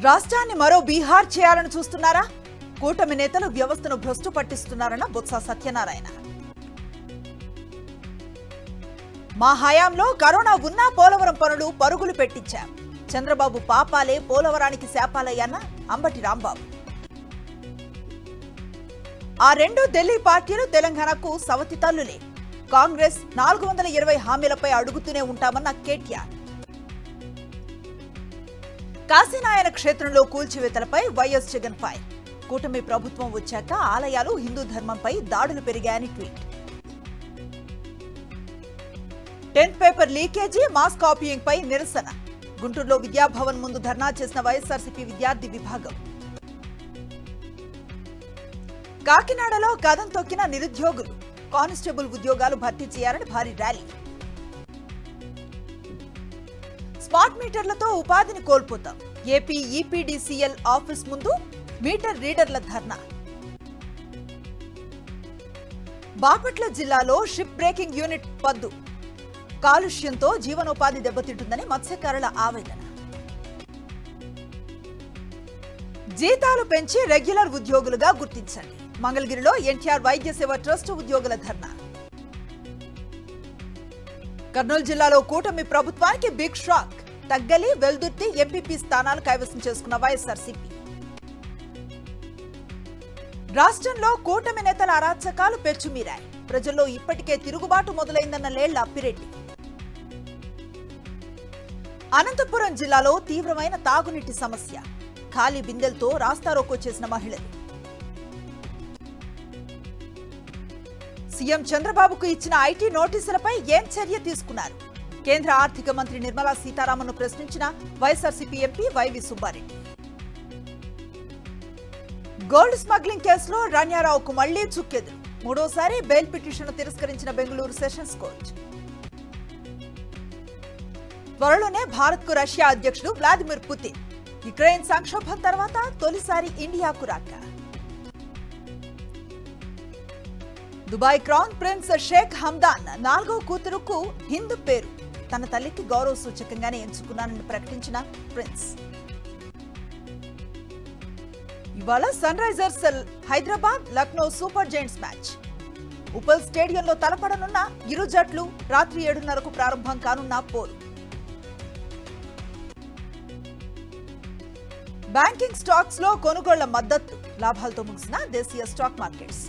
రాష్ట్రాన్ని మరో బీహార్ చేయాలని చూస్తున్నారా? కూటమి నేతలు వ్యవస్థను భ్రష్టు పట్టిస్తున్నారన్న బొత్స సత్యనారాయణ. మా హయాంలో కరోనా ఉన్నా పోలవరం పనులు పరుగులు పెట్టించాం. చంద్రబాబు పాపాలే పోలవరానికి శాపాలయ్యన్న అంబటి రాంబాబు. ఆ రెండు ఢిల్లీ పార్టీలు తెలంగాణకు సవతి తల్లులే. కాంగ్రెస్ 420 హామీలపై అడుగుతూనే ఉంటామన్న కేటీఆర్. కాశీనాయన క్షేత్రంలో కూల్చివేతలపై వైఎస్ జగన్ ఫైర్. కూటమి ప్రభుత్వం వచ్చాక ఆలయాలు హిందూ ధర్మంపై దాడులు పెరిగాయని tweet. 10th paper leakage mass copying పై నిరసన. గుంటూరులో విద్యాభవన్ ముందు ధర్నా చేసిన వైఎస్ఆర్సీపీ విద్యార్థి విభాగం. కాకినాడలో కదం తొక్కిన నిరుద్యోగులు. కానిస్టేబుల్ ఉద్యోగాలు భర్తీ చేయాలని భారీ ర్యాలీ. స్మార్ట్ మీటర్లతో ఉపాధిని కోల్పోతాం. ఏపీ ఈపీడీసీఎల్ ఆఫీస్ ముందు మీటర్ రీడర్ల ధర్నా. బాపట్ల జిల్లాలో షిప్ బ్రేకింగ్ యూనిట్ పద్దు. కాలుష్యంతో జీవనోపాధి దెబ్బతింటుందని మత్స్యకారుల ఆవేదన. జీతాలు పెంచి రెగ్యులర్ ఉద్యోగులుగా గుర్తించండి. మంగళగిరిలో ఎన్టీఆర్ వైద్య సేవ ట్రస్ట్ ఉద్యోగుల ధర్నా. కర్నూలు జిల్లాలో కూటమి ప్రభుత్వానికి బిగ్ షాక్. తగ్గలి, వెల్దుర్తి ఎంపీపీ స్థానాలు కైవసం చేసుకున్న వైఎస్ఆర్సీపీ. రాష్ట్రంలో కూటమి నేతల అరాచకాలు పెచ్చుమీరాయి. ప్రజల్లో ఇప్పటికే తిరుగుబాటు మొదలైందన్న లేళ్ల అప్పిరెడ్డి. అనంతపురం జిల్లాలో తీవ్రమైన తాగునీటి సమస్య. ఖాళీ బిందెలతో రాస్తారోకో చేసిన మహిళలు. సీఎం చంద్రబాబుకు ఇచ్చిన ఐటీ నోటీసులపై ఏం చర్య తీసుకున్నారు? కేంద్ర ఆర్థిక మంత్రి నిర్మలా సీతారామన్ను ప్రశ్నించిన YSRCP MP YV Subbareddy. Gold smuggling కేసులో రాణ్యారావుకు మళ్లీ చుక్కెదురు. మూడోసారి బెయిల్ పిటిషన్ తిరస్కరించిన బెంగళూరు సెషన్స్ కోర్టు. త్వరలోనే భారత్కు రష్యా అధ్యక్షుడు వ్లాదిమిర్ పుతిన్. యుక్రెయిన్ సంక్షోభం తర్వాత తొలిసారి ఇండియాకు రాక. Dubai crown prince Sheikh Hamdan 4వ కూతురుకు హింద్ పేరు తన తల్లికి గౌరవ సూచకంగానే ఎంచుకున్నానని ప్రకటించిన ప్రిన్స్. ఇవాళ Sunrisers Hyderabad Lucknow super giants match. Uppal స్టేడియంలో తలపడనున్న ఇరు జట్లు. రాత్రి 7:30కు ప్రారంభం కానున్న పోరు. బ్యాంకింగ్ స్టాక్స్ లో కొనుగోళ్ల మద్దతు. లాభాలతో ముగిసిన దేశీయ స్టాక్ మార్కెట్స్.